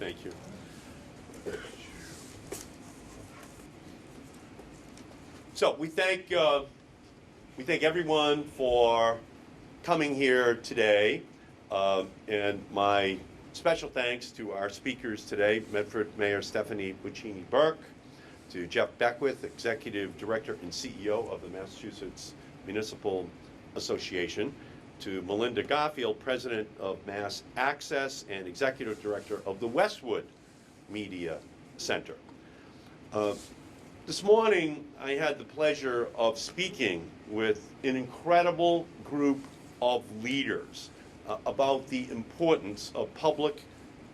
Thank you. So we thank everyone for coming here today, and my special thanks to our speakers today, Medford Mayor Stephanie Buccini Burke, to Jeff Beckwith, Executive Director and CEO of the Massachusetts Municipal Association, to Melinda Garfield, President of Mass Access and Executive Director of the Westwood Media Center. This morning, I had the pleasure of speaking with an incredible group of leaders about the importance of public,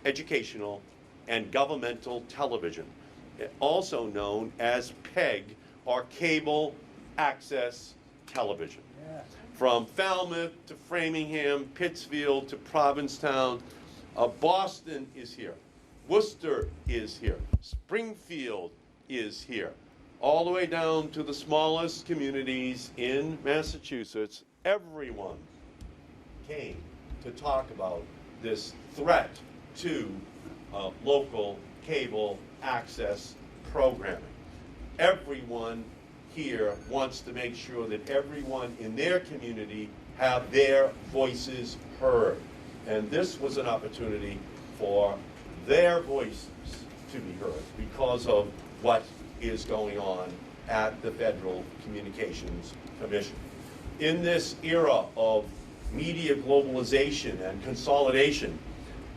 educational, and governmental television, also known as PEG, or Cable Access Television. Yeah. From Falmouth to Framingham, Pittsfield to Provincetown, Boston is here, Worcester is here, Springfield is here, all the way down to the smallest communities in Massachusetts. Everyone came to talk about this threat to local cable access programming. Everyone here wants to make sure that everyone in their community have their voices heard. And this was an opportunity for their voices to be heard because of what is going on at the Federal Communications Commission. In this era of media globalization and consolidation,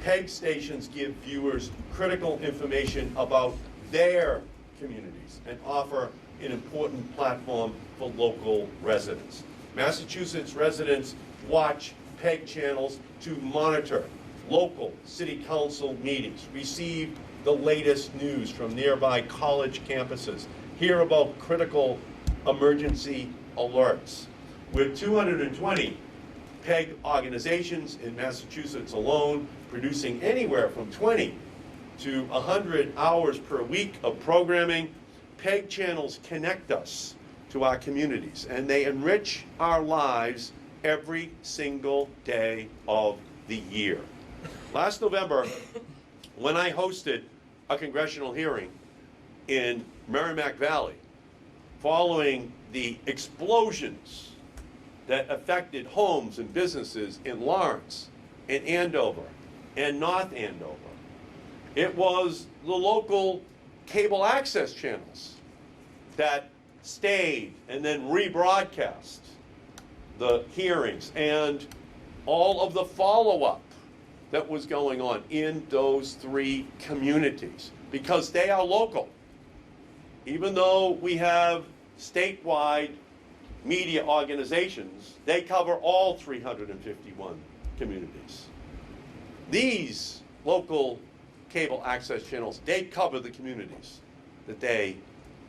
PEG stations give viewers critical information about their communities and offer an important platform for local residents. Massachusetts residents watch PEG channels to monitor local city council meetings, receive the latest news from nearby college campuses, hear about critical emergency alerts. With 220 PEG organizations in Massachusetts alone, producing anywhere from 20 to 100 hours per week of programming, PEG channels connect us to our communities, and they enrich our lives every single day of the year. Last November, when I hosted a congressional hearing in Merrimack Valley, following the explosions that affected homes and businesses in Lawrence, in Andover, and North Andover, it was the local cable access channels that stayed and then rebroadcast the hearings and all of the follow-up that was going on in those three communities, because they are local. Even though we have statewide media organizations, they cover all 351 communities. These local cable access channels, they cover the communities that they,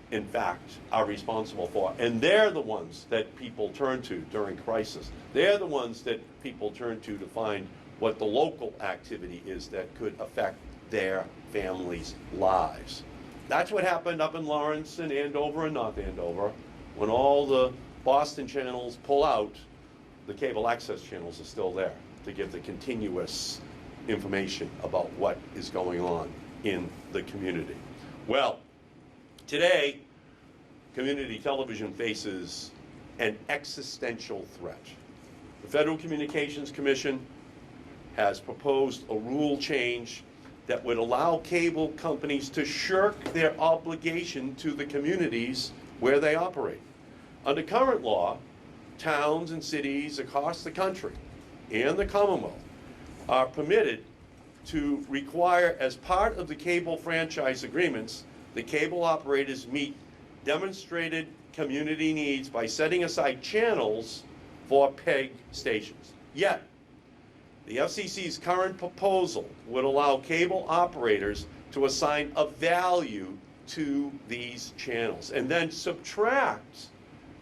in fact, are responsible for. And they're the ones that people turn to during crisis. They're the ones that people turn to find what the local activity is that could affect their families' lives. That's what happened up in Lawrence and Andover and North Andover. When all the Boston channels pull out, the cable access channels are still there to give the continuous information about what is going on in the community. Well, today, community television faces an existential threat. The Federal Communications Commission has proposed a rule change that would allow cable companies to shirk their obligation to the communities where they operate. Under current law, towns and cities across the country and the Commonwealth are permitted to require, as part of the cable franchise agreements, the cable operators meet demonstrated community needs by setting aside channels for PEG stations. Yet, the FCC's current proposal would allow cable operators to assign a value to these channels and then subtract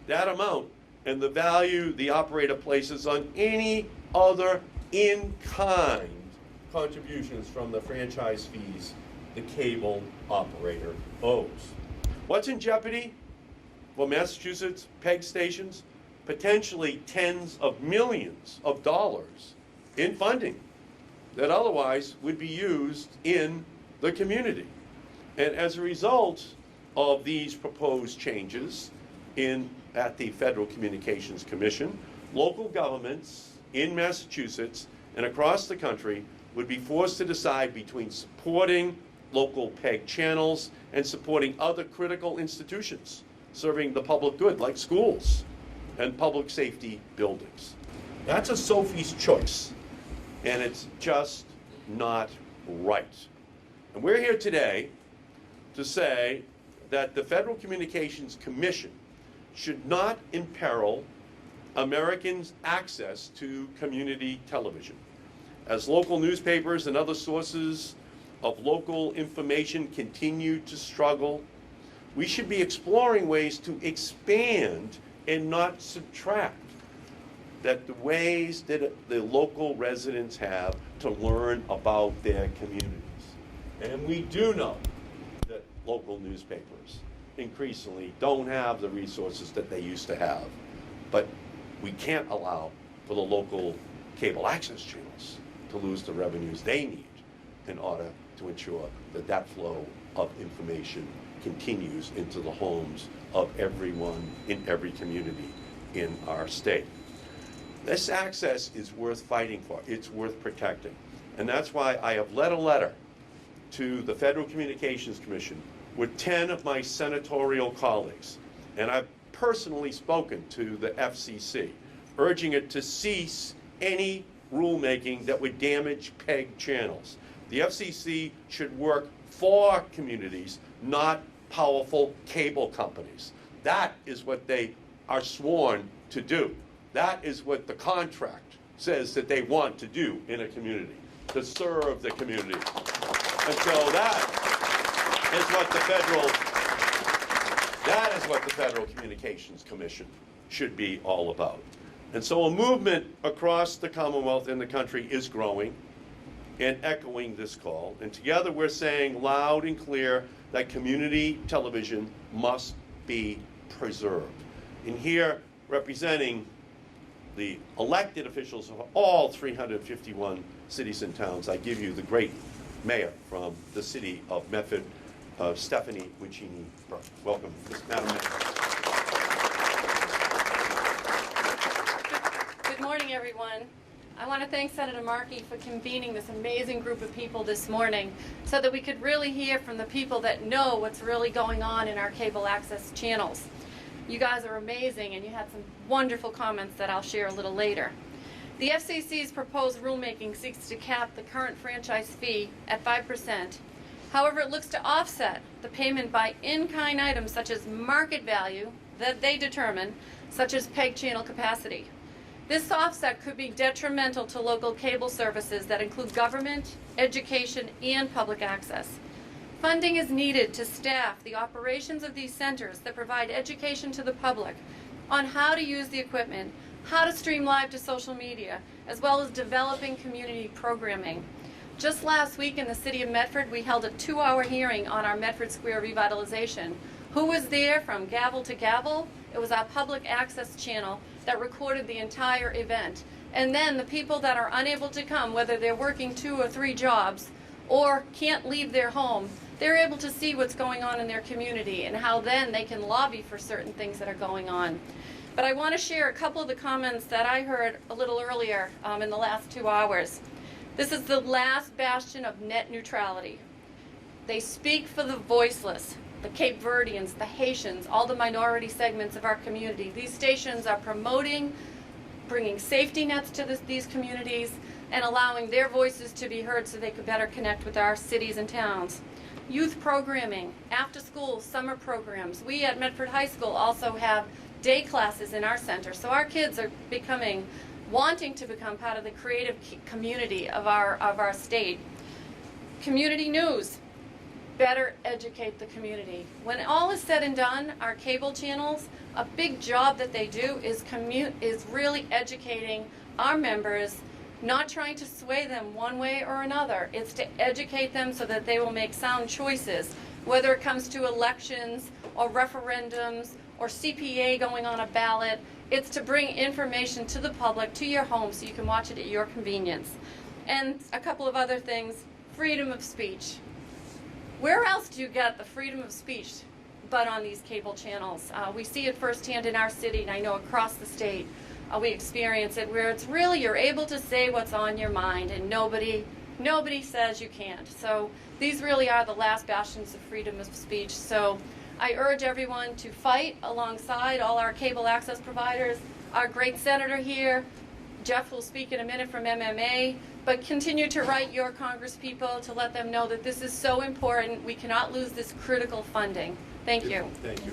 that amount and the value the operator places on any other in-kind contributions from the franchise fees the cable operator owes. What's in jeopardy for Massachusetts PEG stations? Potentially tens of millions of dollars in funding that otherwise would be used in the community. And as a result of these proposed changes at the Federal Communications Commission, local governments in Massachusetts and across the country would be forced to decide between supporting local PEG channels and supporting other critical institutions serving the public good, like schools and public safety buildings. That's a Sophie's choice, and it's just not right. And we're here today to say that the Federal Communications Commission should not imperil Americans' access to community television. As local newspapers and other sources of local information continue to struggle, we should be exploring ways to expand and not subtract the ways that the local residents have to learn about their communities. And we do know that local newspapers increasingly don't have the resources that they used to have. But we can't allow for the local cable access channels to lose the revenues they need in order to ensure that that flow of information continues into the homes of everyone in every community in our state. This access is worth fighting for. It's worth protecting. And that's why I have led a letter to the Federal Communications Commission with 10 of my senatorial colleagues. And I've personally spoken to the FCC, urging it to cease any rulemaking that would damage PEG channels. The FCC should work for communities, not powerful cable companies. That is what they are sworn to do. That is what the contract says that they want to do in a community, to serve the community. And so that is what the Federal Communications Commission should be all about. And so a movement across the Commonwealth and the country is growing and echoing this call. And together we're saying loud and clear that community television must be preserved. And here, representing the elected officials of all 351 cities and towns, I give you the great mayor from the city of Medford, Stephanie Wincini. Welcome, Madam Mayor. Good morning, everyone. I want to thank Senator Markey for convening this amazing group of people this morning so that we could really hear from the people that know what's really going on in our cable access channels. You guys are amazing, and you had some wonderful comments that I'll share a little later. The FCC's proposed rulemaking seeks to cap the current franchise fee at 5%. However, it looks to offset the payment by in-kind items such as market value that they determine, such as PEG channel capacity. This offset could be detrimental to local cable services that include government, education, and public access. Funding is needed to staff the operations of these centers that provide education to the public on how to use the equipment, how to stream live to social media, as well as developing community programming. Just last week in the city of Medford, we held a 2-hour hearing on our Medford Square revitalization. Who was there from gavel to gavel? It was our public access channel that recorded the entire event. And then the people that are unable to come, whether they're working 2 or 3 jobs or can't leave their home, they're able to see what's going on in their community and how then they can lobby for certain things that are going on. But I want to share a couple of the comments that I heard a little earlier in the last 2 hours. This is the last bastion of net neutrality. They speak for the voiceless, the Cape Verdeans, the Haitians, all the minority segments of our community. These stations are promoting, bringing safety nets to these communities, and allowing their voices to be heard so they could better connect with our cities and towns. Youth programming, after school, summer programs. We at Medford High School also have day classes in our center, so our kids are wanting to become part of the creative community of our state. Community news, better educate the community. When all is said and done, our cable channels, a big job that they do is really educating our members, not trying to sway them one way or another. It's to educate them so that they will make sound choices, whether it comes to elections or referendums or CPA going on a ballot. It's to bring information to the public, to your home, so you can watch it at your convenience. And a couple of other things. Freedom of speech. Where else do you get the freedom of speech but on these cable channels? We see it firsthand in our city, and I know across the state we experience it, where it's really you're able to say what's on your mind, and nobody says you can't. So these really are the last bastions of freedom of speech. So I urge everyone to fight alongside all our cable access providers. Our great senator here, Jeff, will speak in a minute from MMA, but continue to write your congresspeople to let them know that this is so important. We cannot lose this critical funding. Thank you. Thank you.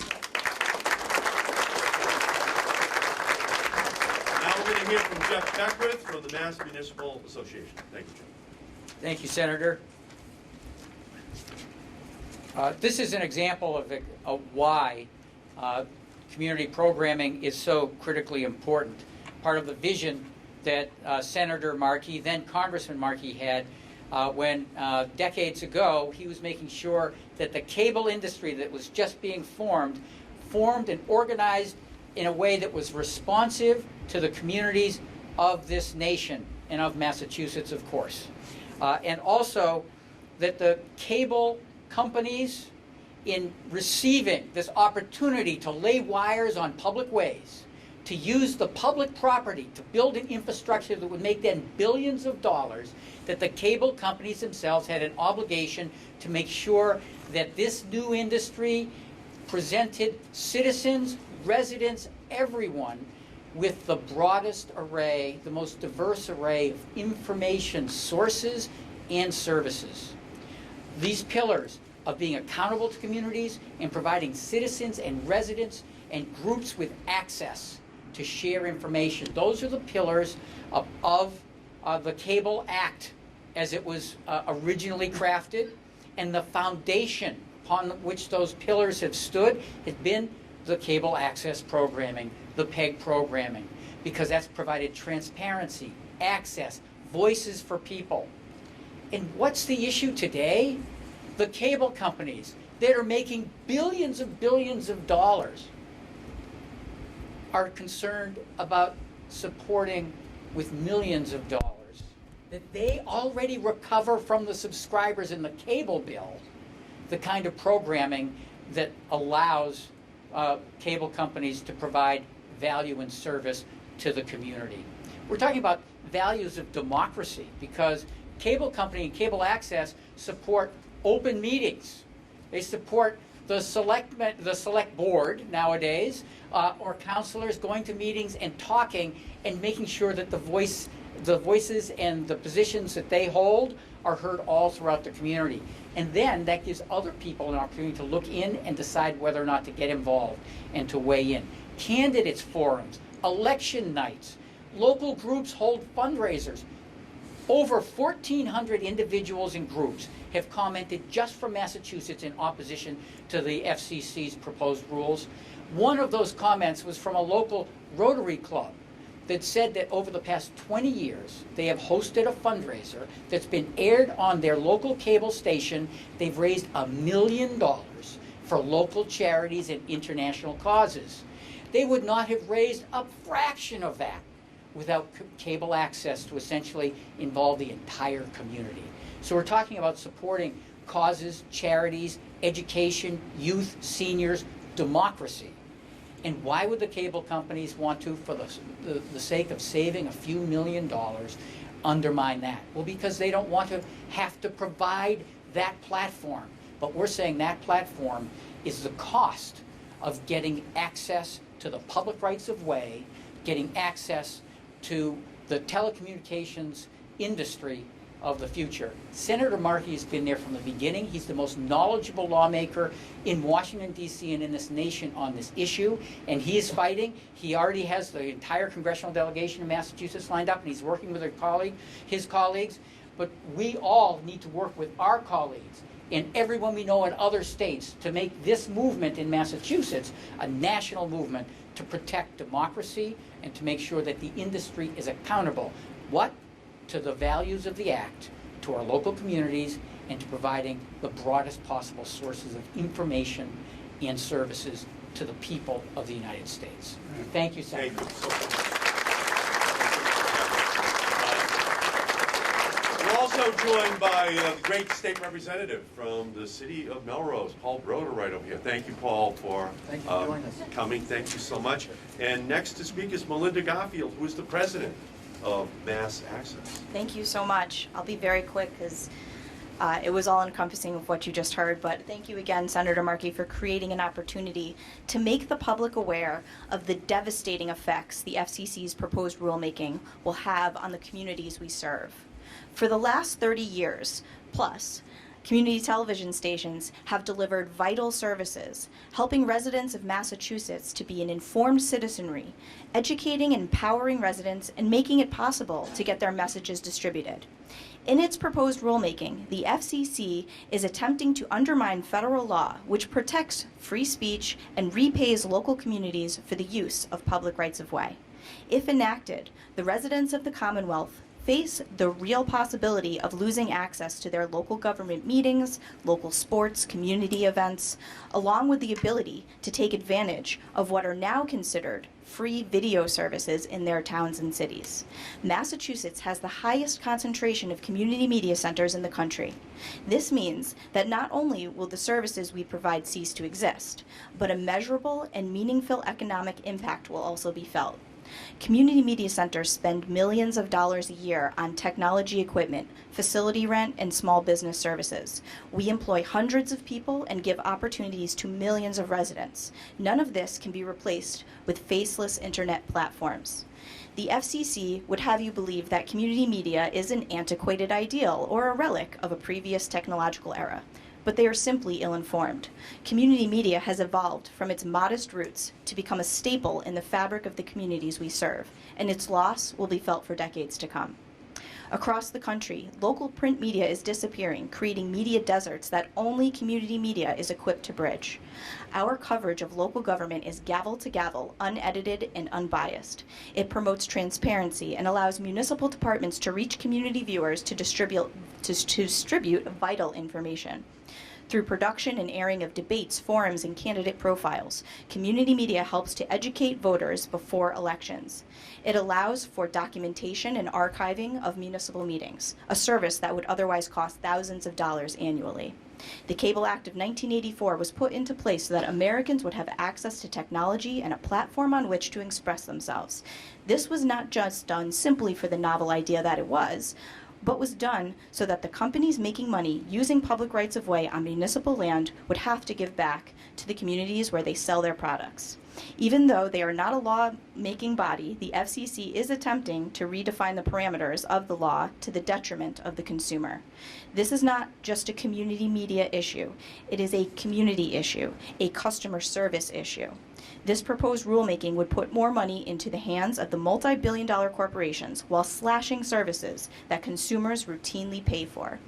Now we're going to hear from Jeff Beckwith from the Mass Municipal Association. Thank you, Jeff. Thank you, Senator. This is an example of why community programming is so critically important. Part of the vision that Senator Markey, then Congressman Markey, had when decades ago he was making sure that the cable industry that was just being formed and organized in a way that was responsive to the communities of this nation and of Massachusetts, of course. And also that the cable companies, in receiving this opportunity to lay wires on public ways, to use the public property to build an infrastructure that would make them billions of dollars, that the cable companies themselves had an obligation to make sure that this new industry presented citizens, residents, everyone with the broadest array, the most diverse array of information sources and services. These pillars of being accountable to communities and providing citizens and residents and groups with access to share information. Those are the pillars of the Cable Act as it was originally crafted, and the foundation upon which those pillars have stood has been the cable access programming, the PEG programming, because that's provided transparency, access, voices for people. And what's the issue today? The cable companies that are making billions of dollars are concerned about supporting with millions of dollars that they already recover from the subscribers in the cable bill, the kind of programming that allows cable companies to provide value and service to the community. We're talking about values of democracy, because cable company and cable access support open meetings. They support the select board nowadays, or counselors going to meetings and talking and making sure that the voices and the positions that they hold are heard all throughout the community. And then that gives other people an opportunity to look in and decide whether or not to get involved and to weigh in. Candidates forums, election nights, local groups hold fundraisers. Over 1,400 individuals and groups have commented just from Massachusetts in opposition to the FCC's proposed rules. One of those comments was from a local Rotary Club that said that over the past 20 years, they have hosted a fundraiser that's been aired on their local cable station. They've raised $1 million for local charities and international causes. They would not have raised a fraction of that without cable access to essentially involve the entire community. So we're talking about supporting causes, charities, education, youth, seniors, democracy. And why would the cable companies want to, for the sake of saving a few $1 million, undermine that? Well, because they don't want to have to provide that platform. But we're saying that platform is the cost of getting access to the public rights of way, getting access to the telecommunications industry of the future. Senator Markey has been there from the beginning. He's the most knowledgeable lawmaker in Washington, D.C. and in this nation on this issue, and he is fighting. He already has the entire congressional delegation in Massachusetts lined up, and he's working with his colleagues. But we all need to work with our colleagues and everyone we know in other states to make this movement in Massachusetts a national movement to protect democracy and to make sure that the industry is accountable. What? To the values of the Act, to our local communities, and to providing the broadest possible sources of information and services to the people of the United States. Thank you, Senator. Thank you so much. We're also joined by the great state representative from the city of Melrose, Paul Broder, right over here. Thank you, Paul, for coming. Thank you so much. And next to speak is Melinda Garfield, who is the president of Mass Access. Thank you so much. I'll be very quick because it was all encompassing of what you just heard, but thank you again, Senator Markey, for creating an opportunity to make the public aware of the devastating effects the FCC's proposed rulemaking will have on the communities we serve. For the last 30 years plus, community television stations have delivered vital services, helping residents of Massachusetts to be an informed citizenry, educating and empowering residents, and making it possible to get their messages distributed. In its proposed rulemaking, the FCC is attempting to undermine federal law, which protects free speech and repays local communities for the use of public rights-of-way. If enacted, the residents of the Commonwealth face the real possibility of losing access to their local government meetings, local sports, community events, along with the ability to take advantage of what are now considered free video services in their towns and cities. Massachusetts has the highest concentration of community media centers in the country. This means that not only will the services we provide cease to exist, but a measurable and meaningful economic impact will also be felt. Community media centers spend millions of dollars a year on technology equipment, facility rent, and small business services. We employ hundreds of people and give opportunities to millions of residents. None of this can be replaced with faceless internet platforms. The FCC would have you believe that community media is an antiquated ideal or a relic of a previous technological era, but they are simply ill-informed. Community media has evolved from its modest roots to become a staple in the fabric of the communities we serve, and its loss will be felt for decades to come. Across the country, local print media is disappearing, creating media deserts that only community media is equipped to bridge. Our coverage of local government is gavel to gavel, unedited and unbiased. It promotes transparency and allows municipal departments to reach community viewers to distribute vital information. Through production and airing of debates, forums, and candidate profiles, community media helps to educate voters before elections. It allows for documentation and archiving of municipal meetings, a service that would otherwise cost thousands of dollars annually. The Cable Act of 1984 was put into place so that Americans would have access to technology and a platform on which to express themselves. This was not just done simply for the novel idea that it was, but was done so that the companies making money using public rights-of-way on municipal land would have to give back to the communities where they sell their products. Even though they are not a law-making body, the FCC is attempting to redefine the parameters of the law to the detriment of the consumer. This is not just a community media issue. It is a community issue, a customer service issue. This proposed rulemaking would put more money into the hands of the multi-billion-dollar corporations while slashing services that consumers routinely pay for.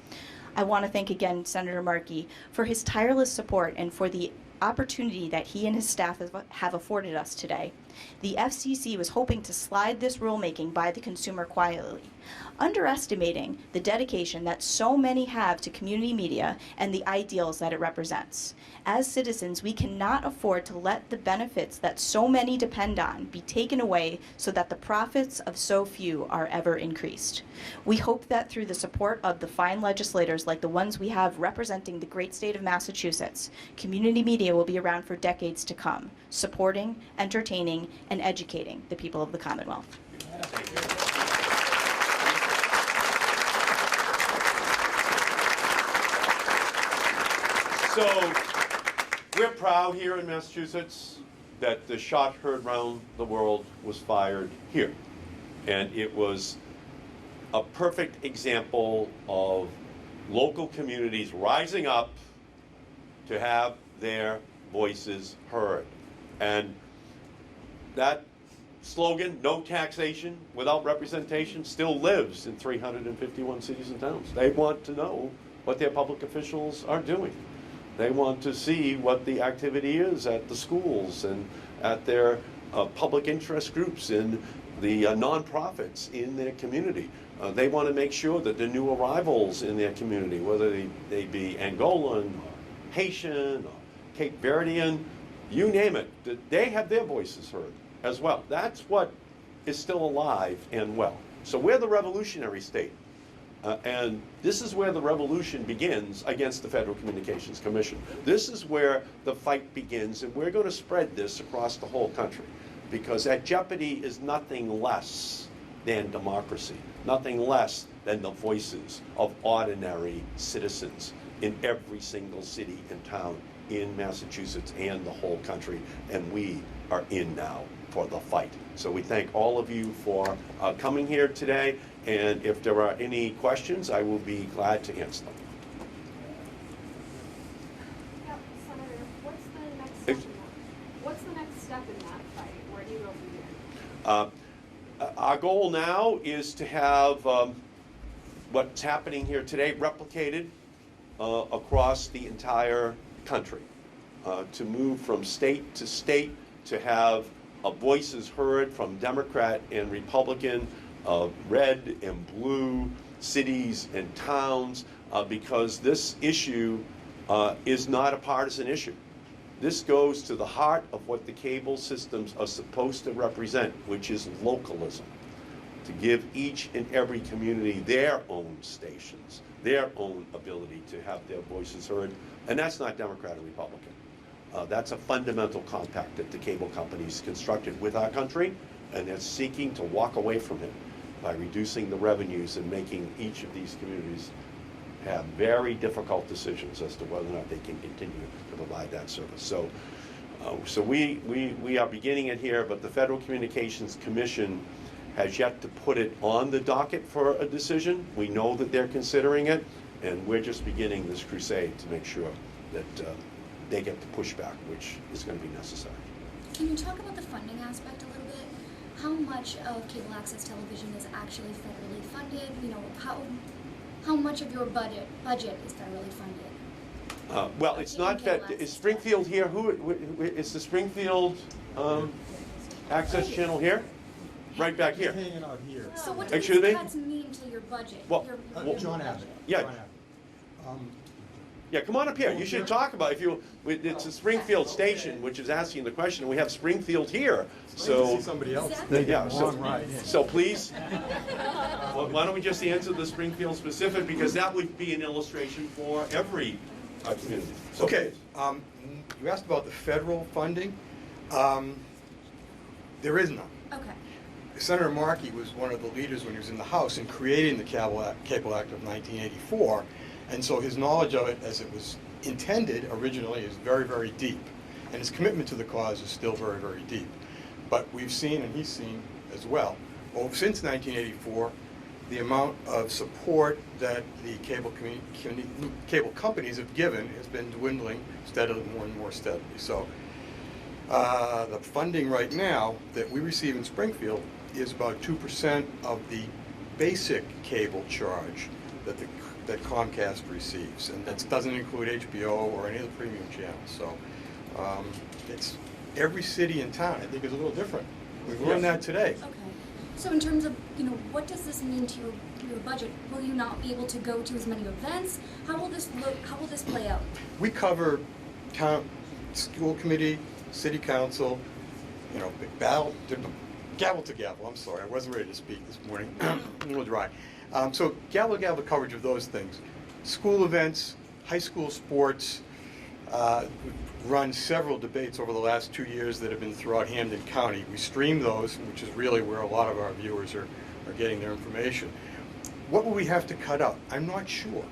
I want to thank again Senator Markey for his tireless support and for the opportunity that he and his staff have afforded us today. The FCC was hoping to slide this rulemaking by the consumer quietly, underestimating the dedication that so many have to community media and the ideals that it represents. As citizens, we cannot afford to let the benefits that so many depend on be taken away so that the profits of so few are ever increased. We hope that through the support of the fine legislators like the ones we have representing the great state of Massachusetts, community media will be around for decades to come, supporting, entertaining, and educating the people of the Commonwealth. So, we're proud here in Massachusetts that the shot heard round the world was fired here. And it was a perfect example of local communities rising up to have their voices heard. And that slogan, no taxation without representation, still lives in 351 cities and towns. They want to know what their public officials are doing. They want to see what the activity is at the schools and at their public interest groups and the nonprofits in their community. They want to make sure that the new arrivals in their community, whether they be Angolan, or Haitian, or Cape Verdean, you name it, that they have their voices heard as well. That's what is still alive and well. So we're the revolutionary state And this is where the revolution begins against the Federal Communications Commission. This is where the fight begins, and we're going to spread this across the whole country, because at jeopardy is nothing less than democracy, nothing less than the voices of ordinary citizens in every single city and town in Massachusetts and the whole country, and we are in now for the fight. So we thank all of you for coming here today, and if there are any questions, I will be glad to answer them. Yeah, Senator, what's the next step in that? What's the next step in that fight? Where do you go from here? Our goal now is to have what's happening here today replicated across the entire country, to move from state to state, to have voices heard from Democrat and Republican, red and blue cities and towns, because this issue is not a partisan issue. This goes to the heart of what the cable systems are supposed to represent, which is localism, to give each and every community their own stations, their own ability to have their voices heard, and that's not Democrat or Republican. That's a fundamental compact that the cable companies constructed with our country, and they're seeking to walk away from it by reducing the revenues and making each of these communities have very difficult decisions as to whether or not they can continue to provide that service. So, we are beginning it here, but the Federal Communications Commission has yet to put it on the docket for a decision. We know that they're considering it, and we're just beginning this crusade to make sure that they get the pushback, which is going to be necessary. Can you talk about the funding aspect a little bit? How much of cable access television is actually federally funded? You know, how much of your budget is federally funded? Well, it's not that. Is Springfield here? Is the Springfield access channel here? Right back here. Hanging out here. So what do Excuse these me? cuts mean to your budget? Well, John Abbott. Yeah. John Abbott. Yeah, come on up here. You should talk about if you. It's a Springfield station, which is asking the question, and we have Springfield here. So See somebody else. Exactly. yeah. Long ride. So please, why don't we just answer the Springfield specific, because that would be an illustration for every community. So Okay, you asked about the federal funding. There is none. Okay. Senator Markey was one of the leaders when he was in the House in creating the Cable Act of 1984, and so his knowledge of it as it was intended originally is very, very deep, and his commitment to the cause is still very, very deep. But we've seen, and he's seen as well, since 1984, the amount of support that the cable companies have given has been dwindling steadily, more and more steadily. So the funding right now that we receive in Springfield is about 2% of the basic cable charge that Comcast receives, and that doesn't include HBO or any of the premium channels. So it's every city and town, I think, is a little different. We've learned that today. Okay. So in terms of, what does this mean to your budget? Will you not be able to go to as many events? How will this look? How will this play out? We cover town, school committee, city council, gavel to gavel. I'm sorry, I wasn't ready to speak this morning. A little dry. So gavel to gavel coverage of those things. School events, high school sports. We've run several debates over the last 2 years that have been throughout Hampden County. We stream those, which is really where a lot of our viewers are getting their information. What will we have to cut out? I'm not sure.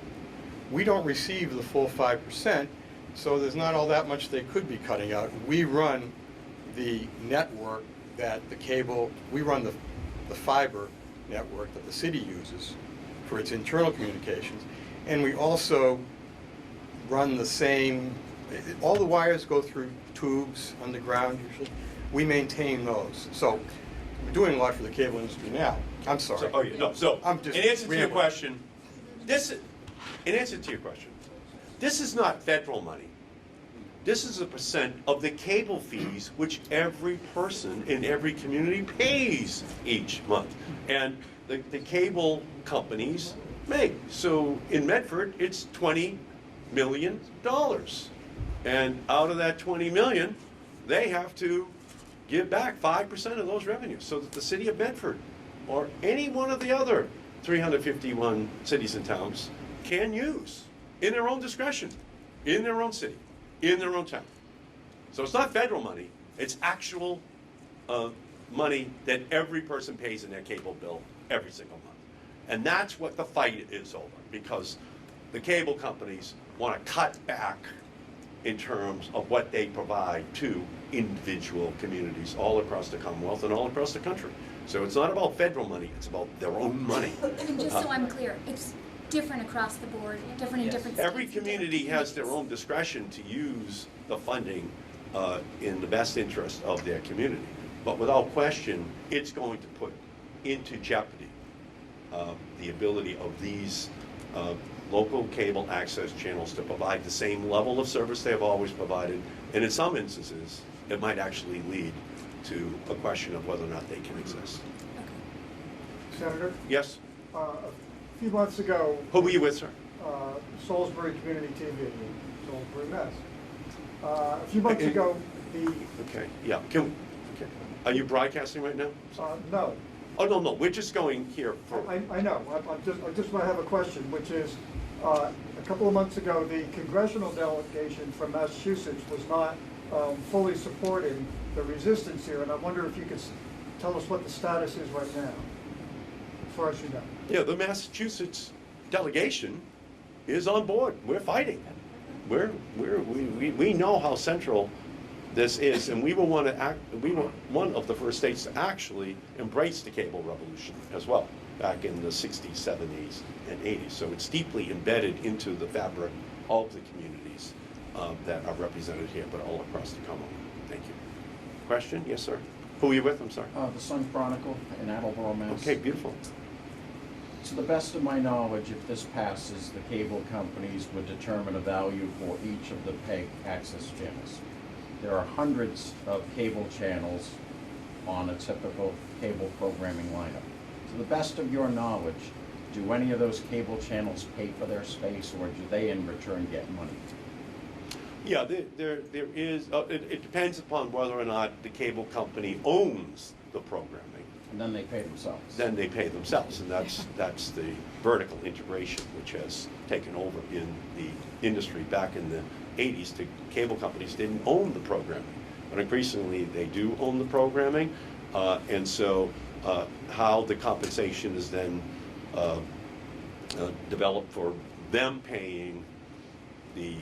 We don't receive the full 5%, so there's not all that much they could be cutting out. We run the network that we run the fiber network that the city uses for its internal communications, and we also run the same, all the wires go through tubes underground usually. We maintain those. So we're doing a lot for the cable industry now. I'm sorry. So, just in answer to your rambling. question, this is not federal money. This is a percent of the cable fees which every person in every community pays each month. And the cable companies make. So in Medford, it's $20 million. And out of that $20 million, they have to give back 5% of those revenues, so that the city of Medford or any one of the other 351 cities and towns can use in their own discretion, in their own city, in their own town. So it's not federal money, it's actual money that every person pays in their cable bill every single month. And that's what the fight is over, because the cable companies want to cut back in terms of what they provide to individual communities all across the Commonwealth and all across the country. So it's not about federal money, it's about their own money. And just so I'm clear, it's different across the board, different in different states. Every community has their own discretion to use the funding in the best interest of their community. But without question, it's going to put into jeopardy the ability of these local cable access channels to provide the same level of service they have always provided. And in some instances, it might actually lead to a question of whether or not they can exist. Senator, Yes? a few months ago, Who were you with, sir? Salisbury Community TV, Salisbury, Mass. A few months ago, the, Okay, yeah. Okay. Are you broadcasting right now? no, Oh, no, we're just going here for... I know, I just want to have a question, which is, a couple of months ago, the congressional delegation from Massachusetts was not fully supporting the resistance here, and I wonder if you could tell us what the status is right now, as far as you know. Yeah, the Massachusetts delegation is on board. We're fighting. We know how central this is, and we were one of the first states to actually embrace the cable revolution as well, back in the 60s, 70s, and 80s. So it's deeply embedded into the fabric of the communities that are represented here, but all across the Commonwealth. Thank you. Question? Yes, sir. Who are you with? I'm sorry. The Sun Chronicle in Attleboro, Mass. Okay, beautiful. To the best of my knowledge, if this passes, the cable companies would determine a value for each of the PEG access channels. There are hundreds of cable channels on a typical cable programming lineup. To the best of your knowledge, do any of those cable channels pay for their space, or do they in return get money? Yeah, there is, it depends upon whether or not the cable company owns the programming. And then they pay themselves. Then they pay themselves, and that's the vertical integration which has taken over in the industry. Back in the 80s, the cable companies didn't own the programming, but increasingly they do own the programming, and so how the compensation is then developed for them paying the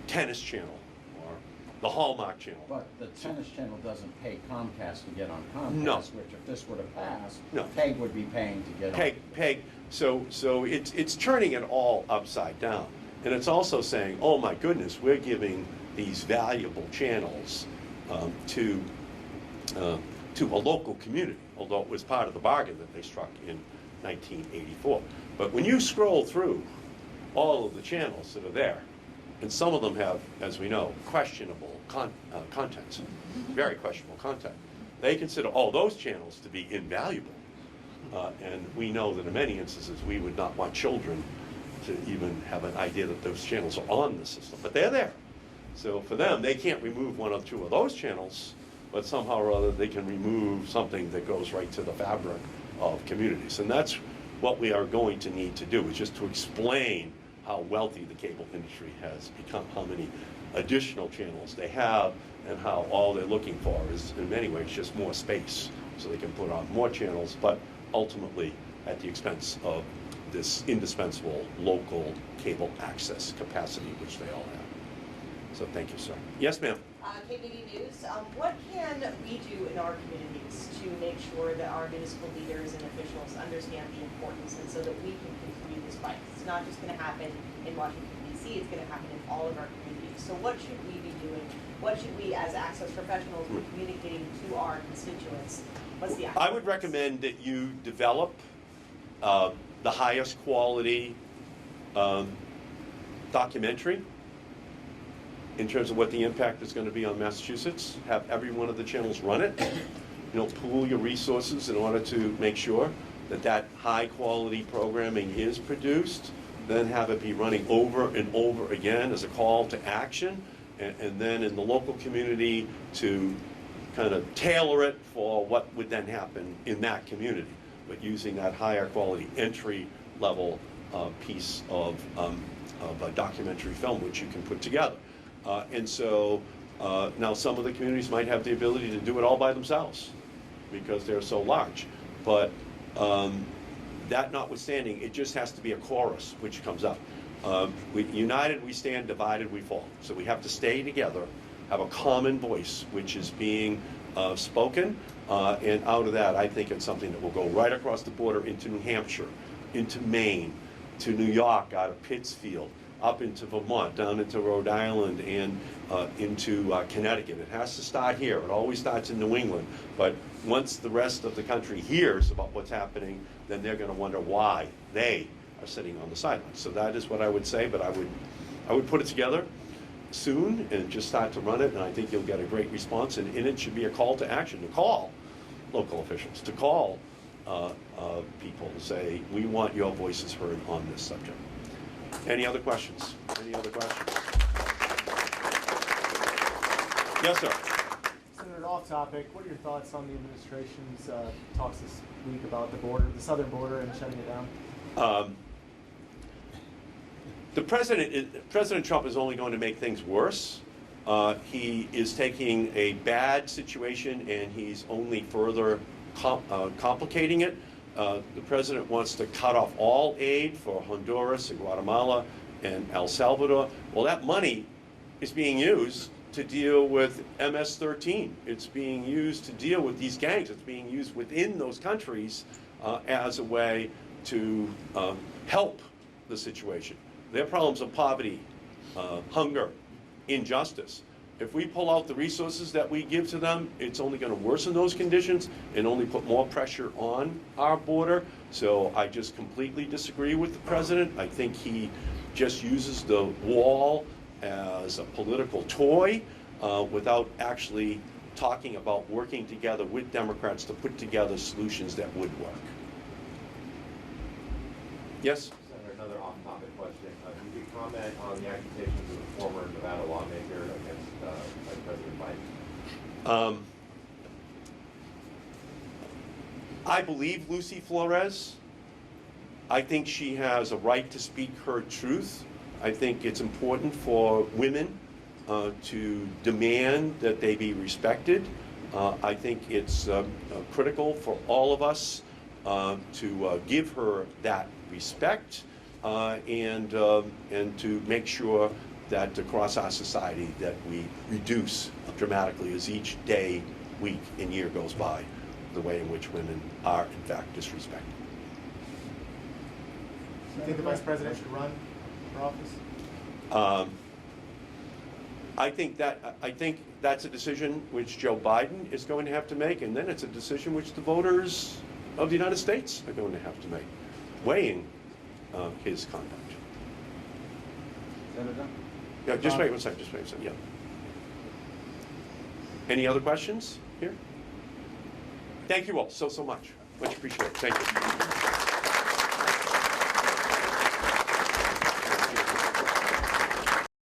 tennis channel or the Hallmark channel. But the tennis channel doesn't pay Comcast to get on Comcast, No. which if this were to pass, No. PEG would be paying to get on. Peg. So it's turning it all upside down. And it's also saying, oh my goodness, we're giving these valuable channels to a local community, although it was part of the bargain that they struck in 1984. But when you scroll through all of the channels that are there, and some of them have, as we know, questionable contents, very questionable content, they consider all those channels to be invaluable. And we know that in many instances we would not want children to even have an idea that those channels are on the system, but they're there. So for them, they can't remove one or two of those channels, but somehow or other they can remove something that goes right to the fabric of communities. And that's what we are going to need to do, is just to explain how wealthy the cable industry has become, how many additional channels they have, and how all they're looking for is, in many ways, just more space so they can put on more channels, but ultimately at the expense of this indispensable local cable access capacity, which they all have. So thank you, sir. Yes, ma'am. KBD News. What can we do in our communities to make sure that our municipal leaders and officials understand the importance, and so that we can continue this fight? It's not just going to happen in Washington, D.C., it's going to happen in all of our communities. So what should we be doing? What should we, as access professionals, be communicating to our constituents? What's the I would recommend that you develop the highest quality documentary in terms of what the impact is going to be on Massachusetts. Have every one of the channels run it. You know, pool your resources in order to make sure that that high quality programming is produced. Then have it be running over and over again as a call to action, and then in the local community to kind of tailor it for what would then happen in that community. but using that higher quality entry level piece of a documentary film which you can put together. And so now some of the communities might have the ability to do it all by themselves because they're so large. But that notwithstanding, it just has to be a chorus which comes up. United we stand, divided we fall. So we have to stay together, have a common voice which is being spoken, and out of that I think it's something that will go right across the border into New Hampshire, into Maine, to New York out of Pittsfield, up into Vermont, down into Rhode Island, and into Connecticut. It has to start here. It always starts in New England. But once the rest of the country hears about what's happening, then they're going to wonder why they are sitting on the sidelines. So that is what I would say, but I would put it together soon and just start to run it, and I think you'll get a great response. And it should be a call to action, to call local officials, to call people to say, we want your voices heard on this subject. Any other questions? Any other questions? Yes, sir. Senator, off topic, what are your thoughts on the administration's talks this week about the border, the southern border, and shutting it down? President Trump is only going to make things worse. He is taking a bad situation and he's only further complicating it. The president wants to cut off all aid for Honduras and Guatemala and El Salvador. Well, that money is being used to deal with MS-13. It's being used to deal with these gangs. It's being used within those countries as a way to help the situation. Their problems of poverty, hunger, injustice. If we pull out the resources that we give to them, it's only going to worsen those conditions and only put more pressure on our border. So I just completely disagree with the president. I think he just uses the wall as a political toy without actually talking about working together with Democrats to put together solutions that would work. Yes? Senator, another off-topic question. You could comment on the accusations of the former Nevada lawmaker against Vice President Biden. I believe Lucy Flores. I think she has a right to speak her truth. I think it's important for women to demand that they be respected. I think it's critical for all of us to give her that respect and to make sure that across our society that we reduce dramatically as each day, week, and year goes by the way in which women are in fact disrespected. Do you think the vice president should run for office? I think that's a decision which Joe Biden is going to have to make, and then it's a decision which the voters of the United States are going to have to make, weighing his conduct. Senator? Yeah, just wait one second, yeah. Any other questions here? Thank you all so much. Much appreciated. Thank you.